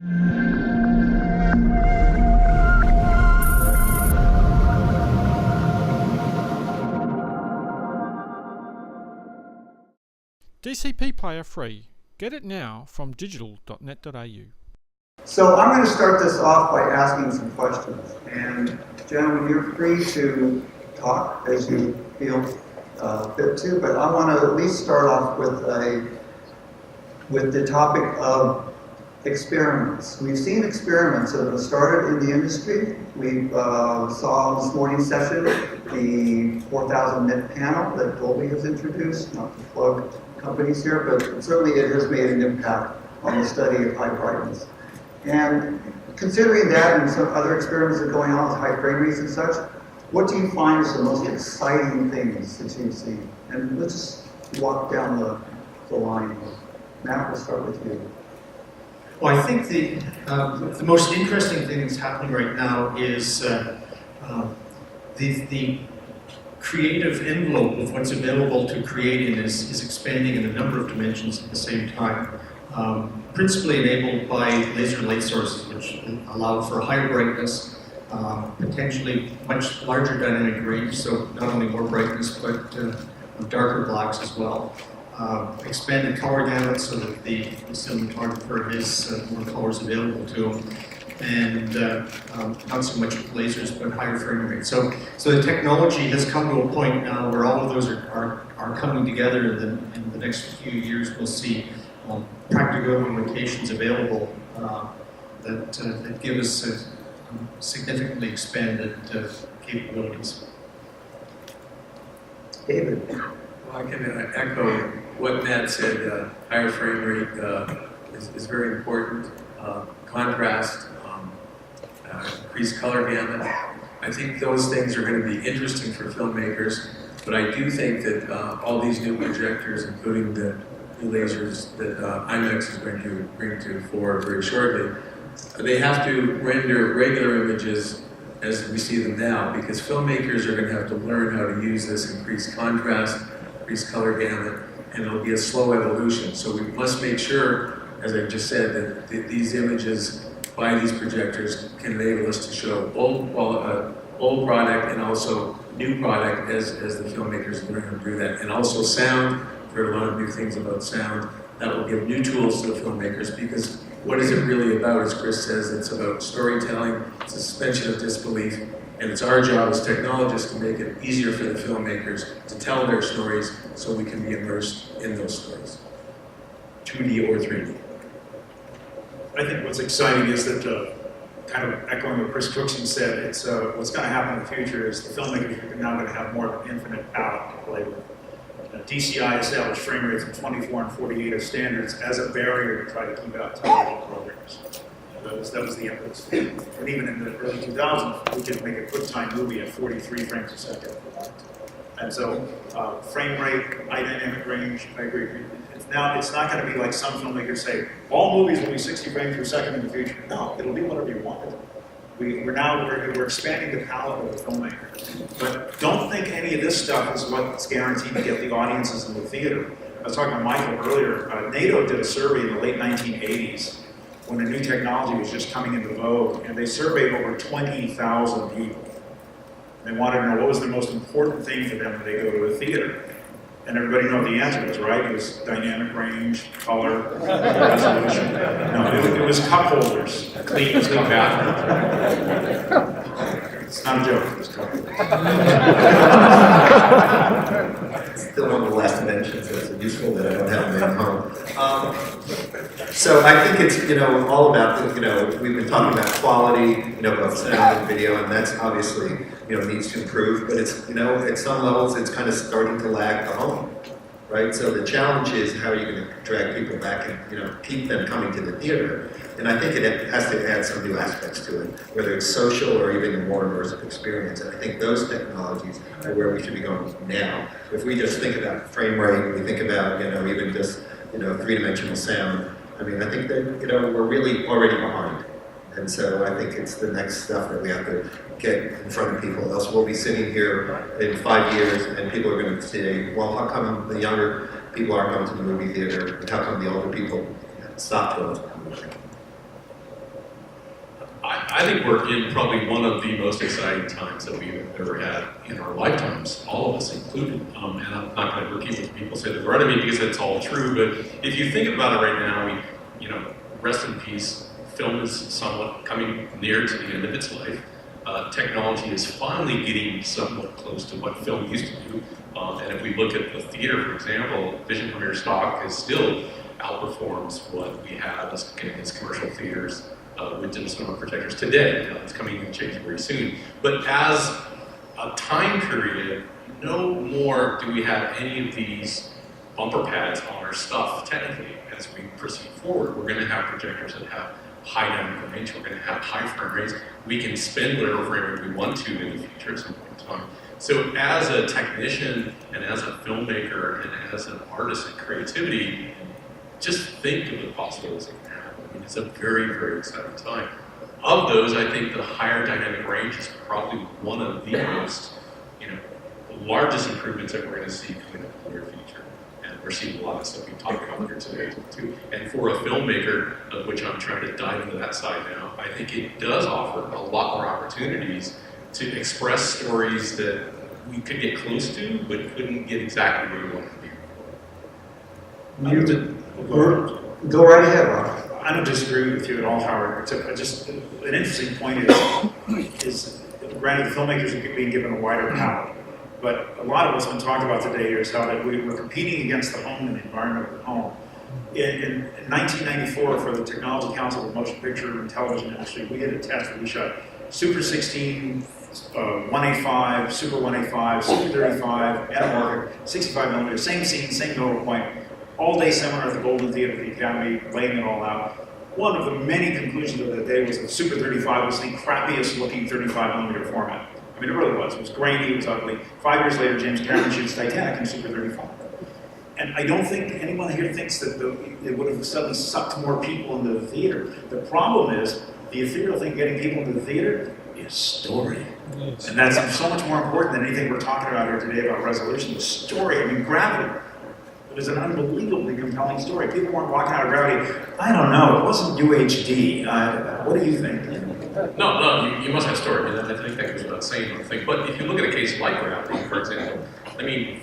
DCP Player free. Get it now from digital.net.au. So I'm going to start this off by asking some questions. And gentlemen, you're free to talk as you feel fit to, but I want to at least start off with the topic of experiments. We've seen experiments that have started in the industry. We saw in this morning's session the 4,000 nit panel that Dolby has introduced, not to plug companies here, but certainly it has made an impact on the study of high brightness. And considering that and some other experiments that are going on with high frame rates and such, what do you find is the most exciting things that you've seen? And let's just walk down the line. Matt, we'll start with you. Well, I think the most interesting thing that's happening right now is the creative envelope of what's available to creating is expanding in a number of dimensions at the same time. Principally enabled by laser light sources, which allow for higher brightness, potentially much larger dynamic range, so not only more brightness, but darker blacks as well. Expanded color gamut so that the cinematographer has more colors available to him, and not so much with lasers, but higher frame rate. So the technology has come to a point now where all of those are coming together, and in the next few years we'll see practical implementations available that give us significantly expanded capabilities. David. Well, I can echo what Matt said. Higher frame rate is very important. Contrast, increased color gamut. I think those things are going to be interesting for filmmakers, but I do think that all these new projectors, including the new lasers that IMAX is going to bring to fore very shortly, they have to render regular images as we see them now, because filmmakers are going to have to learn how to use this increased contrast, increased color gamut, and it'll be a slow evolution. So we must make sure, as I just said, that these images by these projectors can enable us to show old product and also new product as the filmmakers learn how to do that. And also sound. I've heard a lot of new things about sound. That will give new tools to the filmmakers, because what is it really about? As Chris says, it's about storytelling, it's a suspension of disbelief, and it's our job as technologists to make it easier for the filmmakers to tell their stories so we can be immersed in those stories, 2D or 3D. I think what's exciting is that, kind of echoing what Chris Cookson said, it's what's going to happen in the future is the filmmakers are now going to have more of an infinite palette to play with. DCI established frame rates of 24 and 48 as standards as a barrier to try to keep out television programs. That was the impetus. And even in the early 2000s, we could make a QuickTime movie at 43 frames a second. And so, frame rate, high dynamic range, I agree. It's not going to be like some filmmakers say, all movies will be 60 frames per second in the future. No, it'll be whatever you want. We're expanding the palette of the filmmaker. But don't think any of this stuff is what's guaranteed to get the audiences in the theater. I was talking to Michael earlier. NATO did a survey in the late 1980s when a new technology was just coming into vogue, and they surveyed over 20,000 people. They wanted to know what was the most important thing for them when they go to a theater. And everybody knows the answer was, right? It was dynamic range, color, resolution. No, it was cup holders, clean bathroom. It's not a joke, it was cup holders. Still one of the last dimensions that's useful that I don't have in home. So I think it's, all about, we've been talking about quality, both sound and video, and that's obviously, needs to improve, but it's, at some levels, it's kind of starting to lag the home, right? So the challenge is how are you going to drag people back and, keep them coming to the theater? And I think it has to add some new aspects to it, whether it's social or even a more immersive experience. And I think those technologies are where we should be going now. If we just think about frame rate, we think about, even just, three-dimensional sound, I think that, we're really already behind. And so I think it's the next stuff that we have to get in front of people. Else we'll be sitting here in 5 years and people are going to say, well, how come the younger people aren't going to the movie theater? And how come the older people stop going to the movie theater? I think we're in probably one of the most exciting times that we've ever had in our lifetimes, all of us included. And I'm not going to repeat what people say that ahead of me because it's all true, but if you think about it right now, rest in peace, film is somewhat coming near to the end of its life. Technology is finally getting somewhat close to what film used to do. And if we look at the theater, for example, Vision Premiere stock is still outperforms what we have as commercial theaters with digital cinema projectors today. It's coming to change very soon. But as a time period, no more do we have any of these bumper pads on our stuff technically as we proceed forward. We're going to have projectors that have high dynamic range, we're going to have high frame rates. We can spend whatever frame rate we want to in the future at some point in time. So as a technician and as a filmmaker and as an artist in creativity, just think of the possibilities that can happen. I mean, it's a very, very exciting time. Of those, I think the higher dynamic range is probably one of the most, largest improvements that we're going to see coming up in the near future. And we're seeing a lot of stuff we talked about here today too. And for a filmmaker, of which I'm trying to dive into that side now, I think it does offer a lot more opportunities to express stories that we could get close to, but couldn't get exactly where we want to be. Go right ahead, Rob. I don't disagree with you at all, Howard. Just an interesting point is granted, the filmmakers are being given a wider palette, but a lot of what's been talked about today here is how that we're competing against the home and the environment of the home. In 1994, for the Technology Council of the Motion Picture and Television Industry, we did a test where we shot Super 16, 185, Super 185, Super 35, anamorphic, 65 millimeter, same scene, same nodal point, all-day seminar at the Golden Theater of the Academy, laying it all out. One of the many conclusions of the day was that Super 35 was the crappiest looking 35 millimeter format. I mean, it really was. It was grainy, it was ugly. 5 years later, James Cameron shoots Titanic in Super 35. And I don't think anyone here thinks that it would have suddenly sucked more people into the theater. The problem is, the ethereal thing getting people into the theater is story. Yes. And that's so much more important than anything we're talking about here today about resolution. The story, I mean, Gravity. It was an unbelievably compelling story. People weren't walking out of Gravity, I don't know, it wasn't UHD. What do you think? No, you must have story. I think that goes without saying, I think. But if you look at a case like Gravity, for example,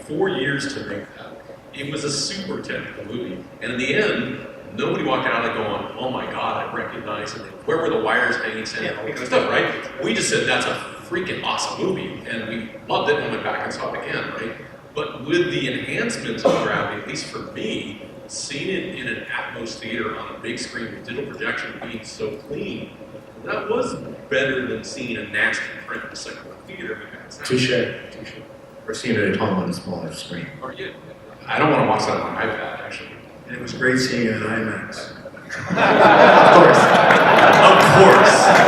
4 years to make that. It was a super technical movie. And in the end, nobody walked out of it going, oh my God, I recognize it. Where were the wires hanging, and all that kind of stuff, right? We just said, that's a freaking awesome movie. And we loved it and went back and saw it again, right? But with the enhancements of Gravity, at least for me, seeing it in an Atmos theater on a big screen with digital projection being so clean, that was better than seeing a nasty print in a second theater. Touche. Or seeing it at home on a smaller screen. Or, yeah, I don't want to watch that on my iPad, actually. And it was great seeing it in IMAX. Of course. Of course.